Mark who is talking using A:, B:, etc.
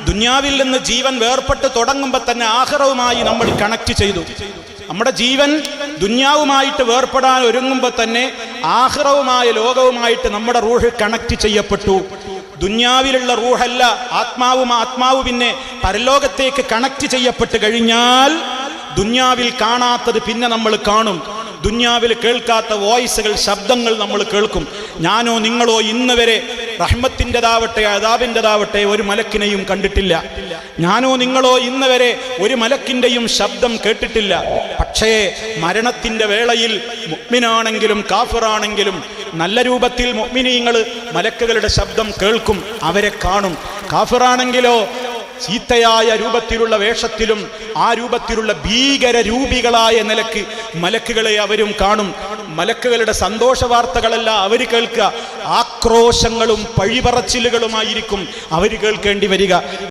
A: ദുനിയാവിൽ നിന്ന് ജീവൻ വേർപെട്ട് തുടങ്ങുമ്പോൾ തന്നെ ആഖിറവുമായി നമ്മൾ കണക്ട് ചെയ്തു. നമ്മുടെ ജീവൻ ദുനിയാവുമായിട്ട് വേർപെടാൻ ഒരുങ്ങുമ്പോൾ തന്നെ ആഖിറവുമായ ലോകവുമായിട്ട് നമ്മുടെ റൂഹ് കണക്ട് ചെയ്യപ്പെട്ടു. ദുനിയാവിലുള്ള റൂഹല്ല ആത്മാവ് പിന്നെ പരലോകത്തേക്ക് കണക്ട് ചെയ്യപ്പെട്ട് കഴിഞ്ഞാൽ ദുനിയാവിൽ കാണാത്തത് പിന്നെ നമ്മൾ കാണും. ദുനിയാവിൽ കേൾക്കാത്ത വോയിസുകൾ, ശബ്ദങ്ങൾ നമ്മൾ കേൾക്കും. ഞാനോ നിങ്ങളോ ഇന്ന് വരെ റഹ്മത്തിൻ്റെതാവട്ടെ അദാബിൻ്റെതാവട്ടെ ഒരു മലക്കിനെയും കണ്ടിട്ടില്ല. ഞാനോ നിങ്ങളോ ഇന്ന് വരെ ഒരു മലക്കിൻ്റെയും ശബ്ദം കേട്ടിട്ടില്ല. പക്ഷേ മരണത്തിൻ്റെ വേളയിൽ മുഅ്മിനാണെങ്കിലും കാഫിറാണെങ്കിലും നല്ല രൂപത്തിൽ മുഅ്മിനീങ്ങൾ മലക്കുകളുടെ ശബ്ദം കേൾക്കും, അവരെ കാണും. കാഫിറാണെങ്കിലോ ചീത്തയായ രൂപത്തിലുള്ള വേഷത്തിലും ആ രൂപത്തിലുള്ള ഭീകര രൂപികളായ നിലക്ക് മലക്കുകളെ അവരും കാണും. മലക്കുകളുടെ സന്തോഷ വാർത്തകളല്ല അവർ കേൾക്കുക, ആക്രോശങ്ങളും പഴിപറച്ചിലുകളുമായിരിക്കും അവർ കേൾക്കേണ്ടി വരിക.